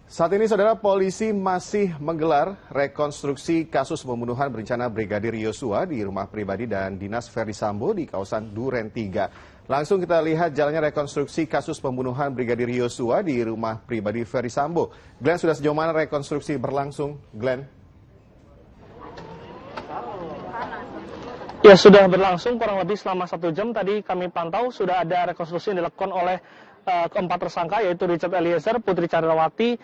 Saat ini, saudara, polisi masih menggelar rekonstruksi kasus pembunuhan berencana Brigadir Yosua di rumah pribadi dan dinas Ferdy Sambo di kawasan Duren 3. Langsung kita lihat jalannya rekonstruksi kasus pembunuhan Brigadir Yosua di rumah pribadi Ferdy Sambo. Glenn, sudah sejauh mana rekonstruksi berlangsung, Glenn? Ya, sudah berlangsung kurang lebih selama 1 jam. Tadi kami pantau sudah ada rekonstruksi yang dilakukan oleh keempat tersangka, yaitu Richard Eliezer, Putri Chandrawati,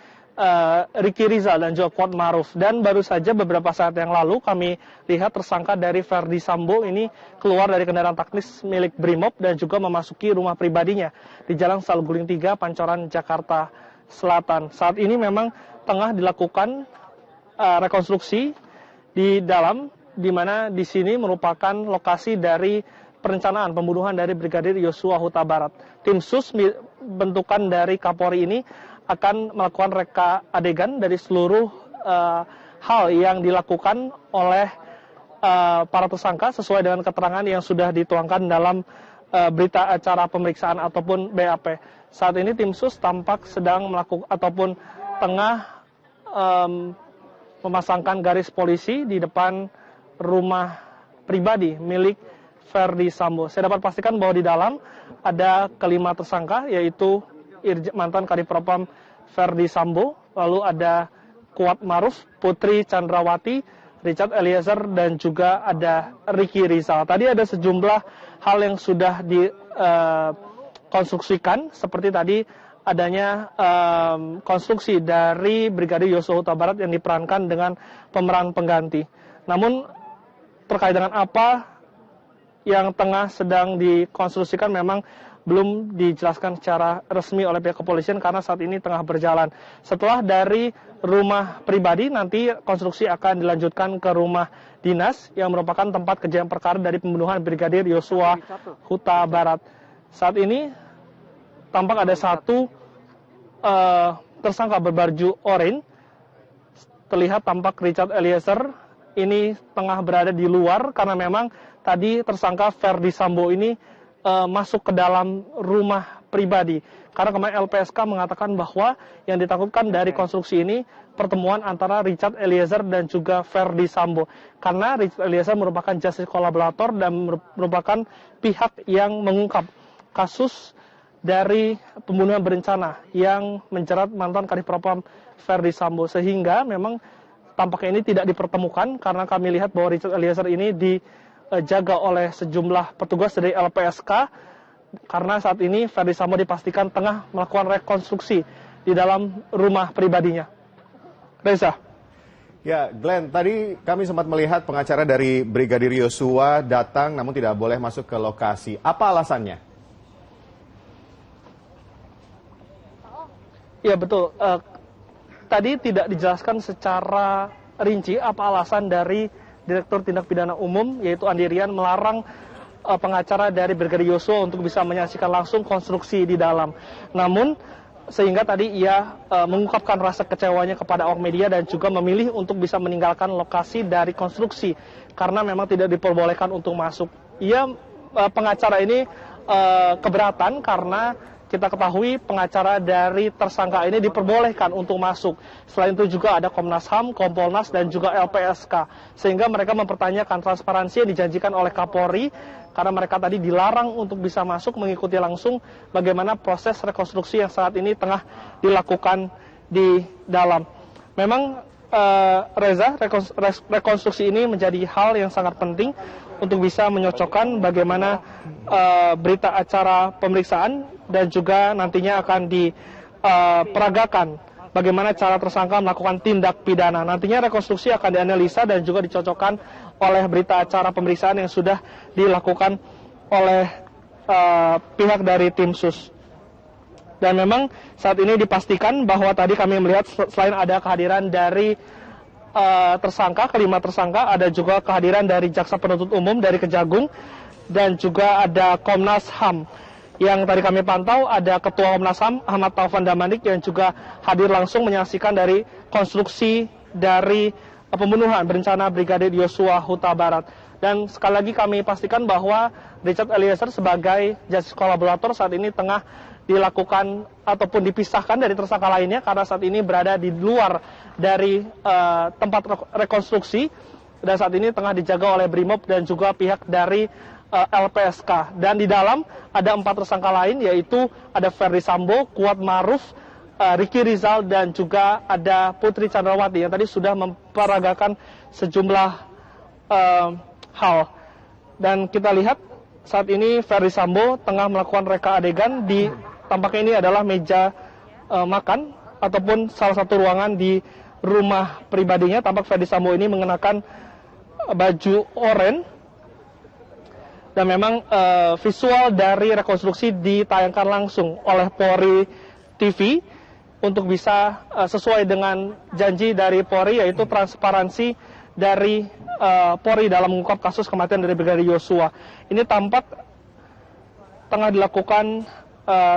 Ricky Rizal, dan juga Kuat Maruf. Dan baru saja beberapa saat yang lalu kami lihat tersangka dari Ferdy Sambo ini keluar dari kendaraan taktis milik Brimob dan juga memasuki rumah pribadinya di Jalan Saguling 3, Pancoran, Jakarta Selatan. Saat ini memang tengah dilakukan rekonstruksi di dalam, di mana di sini merupakan lokasi dari perencanaan pembunuhan dari Brigadir Yosua Huta Barat. Tim sus bentukan dari Kapolri ini akan melakukan reka adegan dari seluruh hal yang dilakukan oleh para tersangka sesuai dengan keterangan yang sudah dituangkan dalam berita acara pemeriksaan ataupun BAP. Saat ini tim sus tampak sedang melakukan ataupun tengah memasangkan garis polisi di depan rumah pribadi milik Ferdy Sambo. Saya dapat pastikan bahwa di dalam ada kelima tersangka, yaitu mantan Kadipropam Ferdy Sambo, lalu ada Kuat Maruf, Putri Chandrawati, Richard Eliezer, dan juga ada Ricky Rizal. Tadi ada sejumlah hal yang sudah dikonstruksikan, seperti tadi adanya konstruksi dari Brigadir Yosua Huta Barat yang diperankan dengan pemeran pengganti. Namun terkait dengan apa yang tengah sedang dikonstruksikan memang belum dijelaskan secara resmi oleh pihak kepolisian karena saat ini tengah berjalan. Setelah dari rumah pribadi, nanti konstruksi akan dilanjutkan ke rumah dinas yang merupakan tempat kejadian perkara dari pembunuhan Brigadir Yosua Huta Barat. Saat ini tampak ada satu tersangka berbaju oranye. Terlihat tampak Richard Eliezer ini tengah berada di luar karena memang tadi tersangka Ferdy Sambo ini masuk ke dalam rumah pribadi. Karena kemarin LPSK mengatakan bahwa yang ditakutkan dari konstruksi ini pertemuan antara Richard Eliezer dan juga Ferdy Sambo. Karena Richard Eliezer merupakan justice kolaborator dan merupakan pihak yang mengungkap kasus dari pembunuhan berencana yang menjerat mantan Kadipropam Ferdy Sambo. Sehingga memang tampaknya ini tidak dipertemukan karena kami lihat bahwa Richard Eliezer ini dijaga oleh sejumlah petugas dari LPSK karena saat ini Ferdy Sambo dipastikan tengah melakukan rekonstruksi di dalam rumah pribadinya. Reza. Ya, Glenn, tadi kami sempat melihat pengacara dari Brigadir Yosua datang namun tidak boleh masuk ke lokasi. Apa alasannya? Ya, betul. Tadi tidak dijelaskan secara rinci apa alasan dari Direktur Tindak Pidana Umum, yaitu Andi Rian, melarang pengacara dari Brigadir Yosua untuk bisa menyaksikan langsung konstruksi di dalam. Namun, sehingga tadi ia mengungkapkan rasa kecewanya kepada awak media dan juga memilih untuk bisa meninggalkan lokasi dari konstruksi, karena memang tidak diperbolehkan untuk masuk. Pengacara ini keberatan karena kita ketahui pengacara dari tersangka ini diperbolehkan untuk masuk. Selain itu juga ada Komnas HAM, Kompolnas, dan juga LPSK. Sehingga mereka mempertanyakan transparansi yang dijanjikan oleh Kapolri, karena mereka tadi dilarang untuk bisa masuk mengikuti langsung bagaimana proses rekonstruksi yang saat ini tengah dilakukan di dalam. Memang Reza, rekonstruksi ini menjadi hal yang sangat penting untuk bisa menyocokkan bagaimana berita acara pemeriksaan dan juga nantinya akan diperagakan bagaimana cara tersangka melakukan tindak pidana. Nantinya rekonstruksi akan dianalisa dan juga dicocokkan oleh berita acara pemeriksaan yang sudah dilakukan oleh pihak dari tim sus. Dan memang saat ini dipastikan bahwa tadi kami melihat selain ada kehadiran dari kelima tersangka, ada juga kehadiran dari Jaksa Penuntut Umum dari Kejagung dan juga ada Komnas HAM. Yang tadi kami pantau ada Ketua Komnas HAM Ahmad Taufan Damanik yang juga hadir langsung menyaksikan dari konstruksi dari pembunuhan berencana Brigadir Yosua Huta Barat. Dan sekali lagi kami pastikan bahwa Richard Eliezer sebagai justice kolaborator saat ini tengah dilakukan ataupun dipisahkan dari tersangka lainnya karena saat ini berada di luar dari tempat rekonstruksi dan saat ini tengah dijaga oleh Brimob dan juga pihak dari LPSK. Dan di dalam ada 4 tersangka lain, yaitu ada Ferdi Sambo, Kuat Maruf, Ricky Rizal, dan juga ada Putri Chandrawati yang tadi sudah memperagakan sejumlah hal. Dan kita lihat saat ini Ferdi Sambo tengah melakukan reka adegan di tampaknya ini adalah meja makan ataupun salah satu ruangan di rumah pribadinya. Tampak Ferdi Sambo ini mengenakan baju oranye dan memang visual dari rekonstruksi ditayangkan langsung oleh Polri TV untuk bisa sesuai dengan janji dari Polri, yaitu transparansi dari Polri dalam mengungkap kasus kematian dari Brigadir Yosua. Ini tampak tengah dilakukan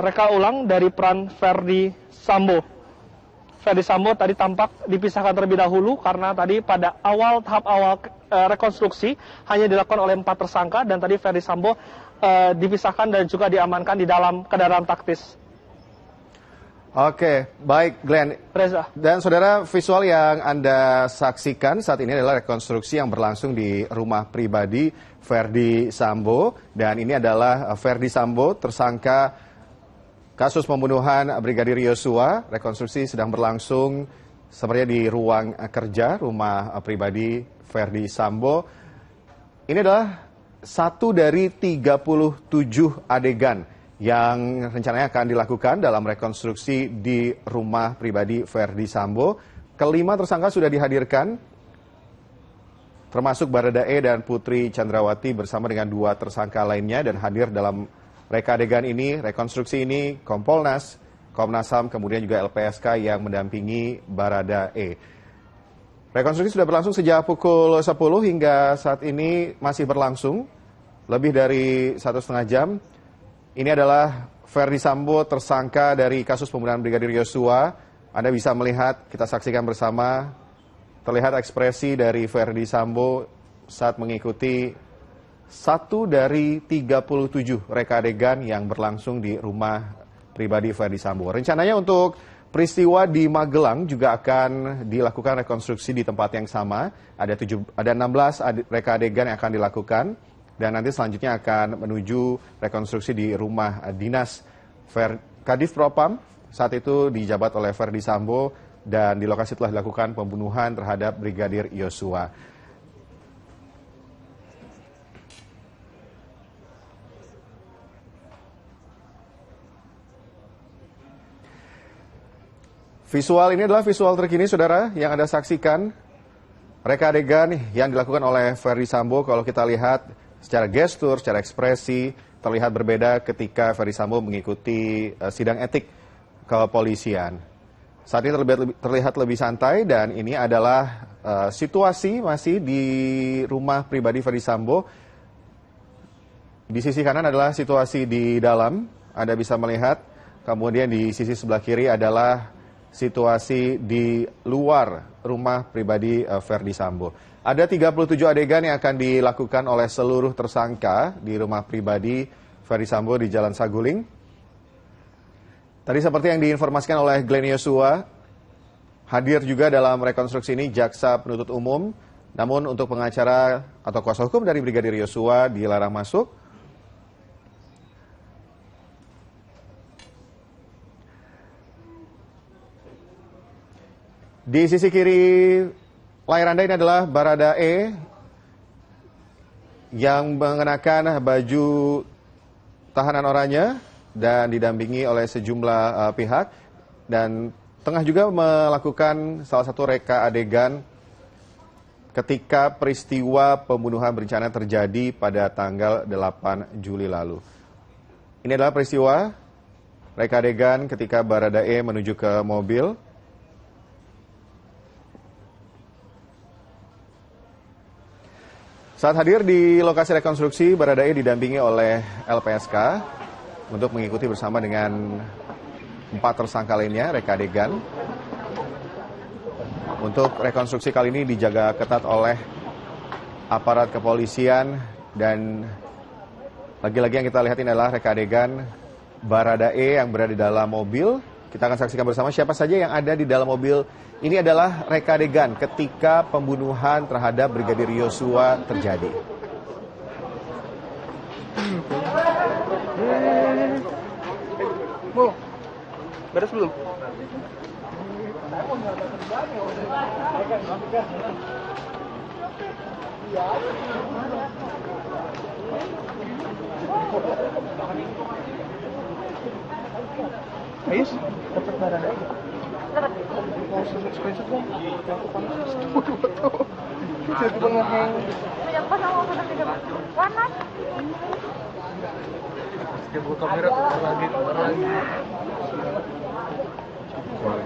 reka ulang dari peran Ferdi Sambo. Ferdi Sambo tadi tampak dipisahkan terlebih dahulu karena tadi pada tahap awal rekonstruksi hanya dilakukan oleh 4 tersangka dan tadi Ferdi Sambo dipisahkan dan juga diamankan di dalam kendaraan taktis. Oke, baik Glenn. Reza. Dan saudara, visual yang Anda saksikan saat ini adalah rekonstruksi yang berlangsung di rumah pribadi Ferdi Sambo. Dan ini adalah Ferdi Sambo, tersangka kasus pembunuhan Brigadir Yosua. Rekonstruksi sedang berlangsung sepertinya di ruang kerja rumah pribadi Ferdi Sambo. Ini adalah satu dari 37 adegan yang rencananya akan dilakukan dalam rekonstruksi di rumah pribadi Ferdi Sambo. Kelima tersangka sudah dihadirkan, termasuk Baradae dan Putri Chandrawati bersama dengan 2 tersangka lainnya, dan hadir dalam reka adegan ini, rekonstruksi ini, Kompolnas, Komnas HAM, kemudian juga LPSK yang mendampingi Baradae. Rekonstruksi sudah berlangsung sejak pukul 10 hingga saat ini masih berlangsung, lebih dari 1,5 jam. Ini adalah Ferdi Sambo, tersangka dari kasus pembunuhan Brigadir Yosua. Anda bisa melihat, kita saksikan bersama, terlihat ekspresi dari Ferdi Sambo saat mengikuti satu dari 37 reka adegan yang berlangsung di rumah pribadi Ferdi Sambo. Rencananya untuk peristiwa di Magelang juga akan dilakukan rekonstruksi di tempat yang sama. Ada 16 reka adegan yang akan dilakukan. Dan nanti selanjutnya akan menuju rekonstruksi di rumah dinas Kadif Propam, saat itu dijabat oleh Ferdi Sambo, dan di lokasi telah dilakukan pembunuhan terhadap Brigadir Yosua. Visual ini adalah visual terkini, saudara, yang Anda saksikan. Reka adegan yang dilakukan oleh Ferdi Sambo, kalau kita lihat secara gestur, secara ekspresi, terlihat berbeda ketika Ferdi Sambo mengikuti sidang etik kepolisian. Saat ini terlihat lebih santai, dan ini adalah situasi masih di rumah pribadi Ferdi Sambo. Di sisi kanan adalah situasi di dalam, Anda bisa melihat. Kemudian di sisi sebelah kiri adalah situasi di luar rumah pribadi Ferdi Sambo. Ada 37 adegan yang akan dilakukan oleh seluruh tersangka di rumah pribadi Ferdi Sambo di Jalan Saguling. Tadi seperti yang diinformasikan oleh Glenn Yosua, hadir juga dalam rekonstruksi ini jaksa penuntut umum. Namun untuk pengacara atau kuasa hukum dari Brigadir Yosua dilarang masuk. Di sisi kiri layar Anda ini adalah Baradae yang mengenakan baju tahanan oranye dan didampingi oleh sejumlah pihak, dan tengah juga melakukan salah satu reka adegan ketika peristiwa pembunuhan berencana terjadi pada tanggal 8 Juli lalu. Ini adalah peristiwa reka adegan ketika Baradae menuju ke mobil. Saat hadir di lokasi rekonstruksi, Baradae didampingi oleh LPSK untuk mengikuti bersama dengan 4 tersangka lainnya reka adegan. Untuk rekonstruksi kali ini dijaga ketat oleh aparat kepolisian, dan lagi-lagi yang kita lihat ini adalah reka adegan Baradae yang berada di dalam mobil. Kita akan saksikan bersama siapa saja yang ada di dalam mobil. Ini adalah reka adegan ketika pembunuhan terhadap Brigadir Yosua terjadi. Bu, beres belum? Ayus, dapat barang aja. Mau screenshot dong? Aku panas. Jadi pengeheng. Yang pas mau sudah tidak panas. Dia buka kamera lagi. Wah,